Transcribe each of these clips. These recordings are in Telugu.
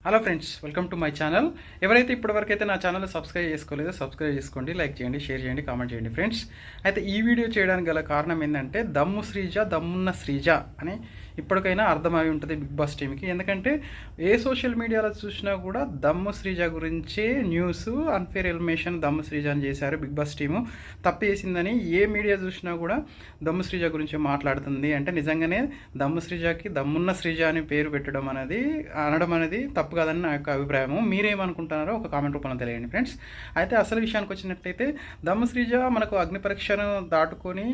Hello friends, welcome to my channel. ఎవరైతే ఇప్పటివరకైతే నా ఛానల్ సబ్స్క్రైబ్ చేసుకోలేదో సబ్స్క్రైబ్ చేసుకోండి, లైక్ చేయండి, షేర్ చేయండి, కామెంట్ చేయండి ఫ్రెండ్స్. అయితే ఈ వీడియో చేయడానికి గల కారణం ఏంటంటే దమ్మున్న శ్రీజ అని ఇప్పటికైనా అర్థమై ఉంటుంది బిగ్ బాస్ టీమ్కి. ఎందుకంటే ఏ సోషల్ మీడియాలో చూసినా కూడా దమ్ము శ్రీజ గురించే న్యూస్, అన్ఫేర్ ఎలిమినేషన్ దమ్ము శ్రీజ అని చేశారు బిగ్ బాస్ టీము. తప్పు చేసిందని ఏ మీడియా చూసినా కూడా దమ్ము శ్రీజ గురించి మాట్లాడుతుంది. అంటే నిజంగానే దమ్ము శ్రీజకి దమ్మున్న శ్రీజ అని పేరు పెట్టడం అనేది అనడం అనేది తప్పు కాదని నా యొక్క అభిప్రాయము. మీరేమనుకుంటున్నారో ఒక కామెంట్ రూపంలో తెలియండి ఫ్రెండ్స్. అయితే అసలు విషయానికి వచ్చినట్లయితే దమ్ము శ్రీజ మనకు అగ్ని పరీక్షను దాటుకొని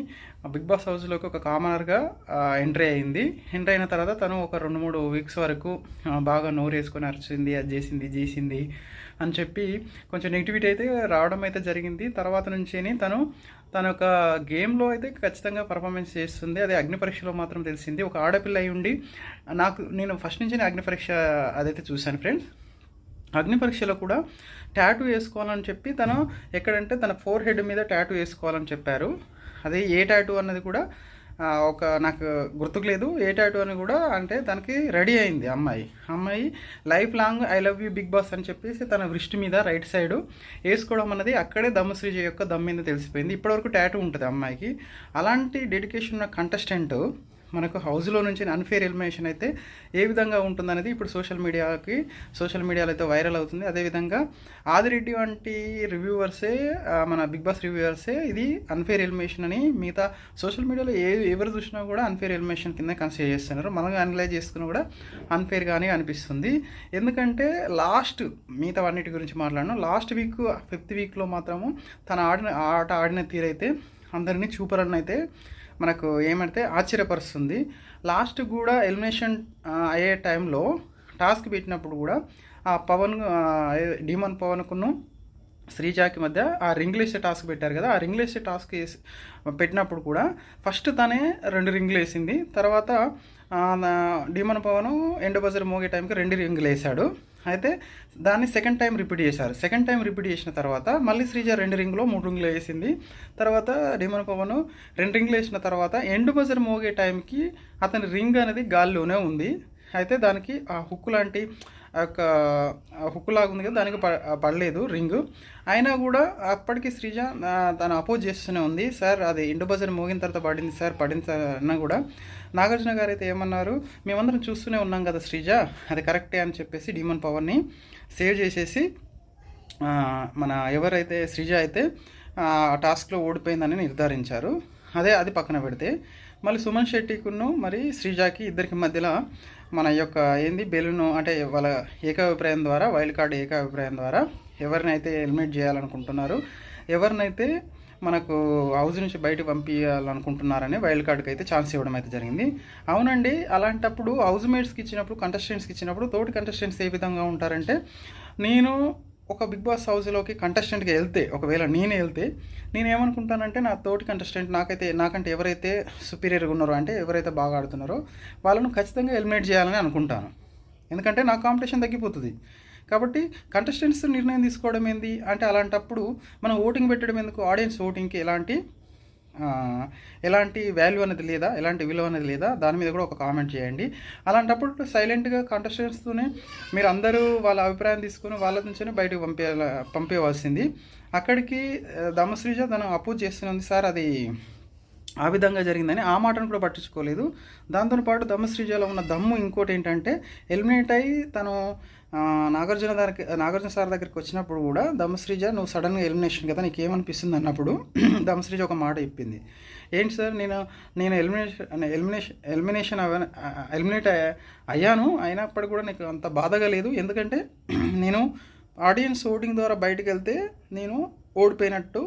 బిగ్ బాస్ హౌస్లోకి ఒక కామనర్గా ఎంట్రీ అయింది. ఎంట్రీ అయిన తర్వాత తను ఒక 2-3 వీక్స్ వరకు బాగా నోరేసుకొని అరిచింది, అది చేసింది అని చెప్పి కొంచెం నెగిటివిటీ అయితే రావడం అయితే జరిగింది. తర్వాత నుంచి తన యొక్క గేమ్లో అయితే ఖచ్చితంగా పర్ఫార్మెన్స్ చేస్తుంది. అదే అగ్ని పరీక్షలో మాత్రం తెలిసింది. ఒక ఆడపిల్ల అయి ఉండి నేను ఫస్ట్ నుంచి అగ్ని పరీక్ష అదైతే చూశాను ఫ్రెండ్స్. అగ్ని పరీక్షలో కూడా ట్యాటూ వేసుకోవాలని చెప్పి తను ఎక్కడంటే తన ఫోర్ హెడ్ మీద ట్యాటూ వేసుకోవాలని చెప్పారు. అదే ఏ ట్యాటూ అన్నది కూడా నాకు గుర్తుకు లేదు. ఏ ట్యాటూ అని కూడా అంటే తనకి రెడీ అయింది అమ్మాయి lifelong I love you Bigg Boss అని చెప్పేసి తన వృష్టి మీద రైట్ సైడ్ వేసుకోవడం అన్నది అక్కడే దమ్ము శ్రీజ యొక్క దమ్ మీద తెలిసిపోయింది. ఇప్పటివరకు ట్యాటూ ఉంటుంది అమ్మాయికి. అలాంటి డెడికేషన్ ఉన్న కంటెస్టెంట్ మనకు హౌస్లో నుంచి అన్ఫేర్ ఎలిమినేషన్ అయితే ఏ విధంగా ఉంటుందనేది ఇప్పుడు సోషల్ మీడియాలో అయితే వైరల్ అవుతుంది. అదేవిధంగా ఆదిరెడ్డి వంటి రివ్యూవర్సే, మన బిగ్ బాస్ రివ్యూవర్సే ఇది అన్ఫేర్ ఎలిమినేషన్ అని మిగతా సోషల్ మీడియాలో ఎవరు చూసినా కూడా అన్ఫేర్ ఎలిమినేషన్ కింద కన్సిడర్ చేస్తున్నారు. మనం అనలైజ్ చేసుకుని కూడా అన్ఫేర్గానే అనిపిస్తుంది. ఎందుకంటే మిగతా అన్నిటి గురించి మాట్లాడను. లాస్ట్ వీక్ 5th వీక్లో మాత్రము తన ఆట ఆడిన తీరైతే అందరినీ చూపరని అయితే మనకు ఏమంటే ఆశ్చర్యపరుస్తుంది. లాస్ట్ కూడా ఎలిమినేషన్ అయ్యే టైంలో టాస్క్ పెట్టినప్పుడు కూడా ఆ డీమన్ పవన్కును శ్రీజాకి మధ్య ఆ రింగ్ లిస్ట్ టాస్క్ పెట్టారు కదా. ఆ రింగ్ లిస్ట్ టాస్క్ పెట్టినప్పుడు కూడా ఫస్ట్ తనే 2 రింగులు వేసింది. తర్వాత డీమన్ పవన్ ఎండ్ బజర్ మోగే టైంకి 2 రింగులు వేశాడు. అయితే దాన్ని సెకండ్ టైం రిపీట్ చేసిన తర్వాత మళ్ళీ శ్రీజ 2 రింగులో 3 రింగులు వేసింది. తర్వాత డీమన్ పవన్ 2 రింగులు వేసిన తర్వాత ఎండ్ బజర్ మోగే టైంకి అతని రింగ్ అనేది గాల్లోనే ఉంది. అయితే దానికి ఆ హుక్ లాంటి హుక్ లాగా ఉంది కదా, దానికి పడలేదు రింగు. అయినా కూడా అప్పటికి శ్రీజ తను అపోజ్ చేస్తూనే ఉంది. సార్ అది ఎండ్ బజర్ మోగిన తర్వాత పడింది సార్ అన్నా కూడా నాగార్జున గారు అయితే ఏమన్నారు, మేమందరం చూస్తూనే ఉన్నాం కదా శ్రీజ, అది కరెక్టే అని చెప్పేసి డీమన్ పవర్ని సేవ్ చేసేసి మన ఎవరైతే శ్రీజ అయితే ఆ టాస్క్లో ఓడిపోయిందని నిర్ధారించారు. అది పక్కన పెడితే మళ్ళీ సుమన్ శెట్టికును మరి శ్రీజాకి ఇద్దరికి మధ్యలో మన యొక్క బెలూను అంటే వాళ్ళ ఏకాభిప్రాయం ద్వారా, వైల్డ్ కార్డ్ ఏకాభిప్రాయం ద్వారా ఎవరినైతే ఎలిమినేట్ చేయాలనుకుంటున్నారు, ఎవరినైతే మనకు హౌస్ నుంచి బయటకు పంపించాలనుకుంటున్నారని వైల్డ్ కార్డ్కి అయితే ఛాన్స్ ఇవ్వడం అయితే జరిగింది. అవునండి, అలాంటప్పుడు హౌస్ మేట్స్కి ఇచ్చినప్పుడు, కంటెస్టెంట్స్కి ఇచ్చినప్పుడు తోటి కంటెస్టెంట్స్ ఏ విధంగా ఉంటారంటే, నేను ఒక బిగ్ బాస్ హౌస్లోకి కంటెస్టెంట్కి ఒకవేళ నేను ఏమనుకుంటానంటే నా తోటి కంటెస్టెంట్ నాకంటే ఎవరైతే సుపీరియర్గా ఉన్నారో, అంటే ఎవరైతే బాగా ఆడుతున్నారో వాళ్ళను ఖచ్చితంగా ఎలిమినేట్ చేయాలని అనుకుంటాను. ఎందుకంటే నా కాంపిటీషన్ తగ్గిపోతుంది. కాబట్టి కంటెస్టెంట్స్ నిర్ణయం తీసుకోవడం ఏంది అంటే, అలాంటప్పుడు మనం ఓటింగ్ పెట్టడం ఎందుకు? ఆడియన్స్ ఓటింగ్కి ఎలాంటి వాల్యూ అనేది లేదా, ఎలాంటి విలువ అనేది లేదా, దాని మీద కూడా ఒక కామెంట్ చేయండి. అలాంటప్పుడు సైలెంట్గా కంటెస్టెంట్స్తోనే మీరు అందరూ వాళ్ళ అభిప్రాయం తీసుకుని వాళ్ళ నుంచే బయటకు పంపేయవలసింది. అక్కడికి దమ్మశ్రీజ తను అపోజ్ చేస్తున్నది సార్, అది ఆ విధంగా జరిగిందని ఆ మాటను కూడా పట్టించుకోలేదు. దాంతోపాటు దమ్మశ్రీజలో ఉన్న దమ్ము ఇంకోటి ఏంటంటే, ఎలిమినేట్ అయ్యి తను నాగార్జున సార్ దగ్గరికి వచ్చినప్పుడు కూడా దమ్మశ్రీజ నువ్వు సడన్గా ఎలిమినేషన్ కదా, నీకేమనిపిస్తుంది అన్నప్పుడు దమ్మశ్రీజ ఒక మాట చెప్పింది. ఏంటి సార్, నేను ఎలిమినేట్ అయ్యాను, అయినప్పటికీ కూడా నీకు అంత బాధగా లేదు. ఎందుకంటే నేను ఆడియన్స్ ఓటింగ్ ద్వారా బయటకు వెళ్తే నేను ఓడిపోయినట్టు,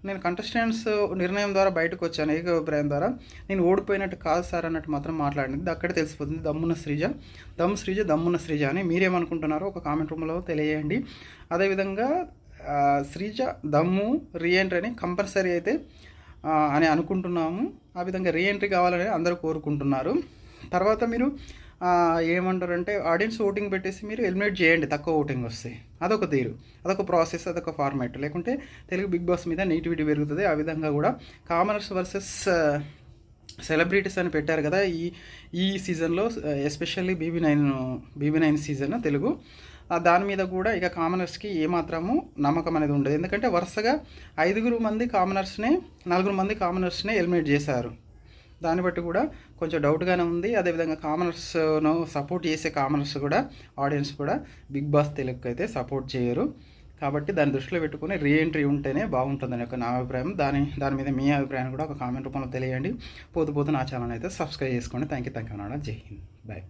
నేను కంటెస్టెంట్స్ నిర్ణయం ద్వారా బయటకు వచ్చాను, ఏకాభిప్రాయం ద్వారా నేను ఓడిపోయినట్టు కాదు సార్ అన్నట్టు మాత్రం మాట్లాడింది. అక్కడే తెలిసిపోతుంది దమ్మున్న శ్రీజ అని. మీరేమనుకుంటున్నారో ఒక కామెంట్ రూమ్లో తెలియజేయండి. అదేవిధంగా శ్రీజ దమ్ము రీఎంట్రీ అని కంపల్సరీ అయితే అని అనుకుంటున్నాము. ఆ విధంగా రీఎంట్రీ కావాలని అందరూ కోరుకుంటున్నారు. తర్వాత మీరు ఏమంటారంటే ఆడియన్స్ ఓటింగ్ పెట్టేసి మీరు ఎలిమినేట్ చేయండి తక్కువ ఓటింగ్ వస్తే. అదొక తీరు, అదొక ప్రాసెస్, అదొక ఫార్మాట్. లేకుంటే తెలుగు బిగ్ బాస్ మీద నెగిటివిటీ పెరుగుతుంది. ఆ విధంగా కూడా కామనర్స్ వర్సెస్ సెలబ్రిటీస్ అని పెట్టారు కదా ఈ సీజన్లో, especially BB nine season Telugu. దాని మీద కూడా ఇక కామనర్స్కి ఏమాత్రము నమ్మకం అనేది ఉండదు. ఎందుకంటే వరుసగా 4 మంది కామనర్స్నే ఎలిమినేట్ చేశారు. దాన్ని బట్టి కూడా కొంచెం డౌట్గానే ఉంది. అదేవిధంగా కామనర్స్ను సపోర్ట్ చేసే కామనర్స్ కూడా, ఆడియన్స్ కూడా బిగ్ బాస్ తెలుగుకి అయితే సపోర్ట్ చేయరు. కాబట్టి దాన్ని దృష్టిలో పెట్టుకుని రీఎంట్రీ ఉంటేనే బాగుంటుందని నా అభిప్రాయం. దాని మీద మీ అభిప్రాయాన్ని కూడా ఒక కామెంట్ రూపంలో తెలియండి. పోతూ నా ఛానల్ అయితే సబ్స్క్రైబ్ చేసుకోండి. థ్యాంక్ యూ అన్నాడు. జై హింద్, బాయ్.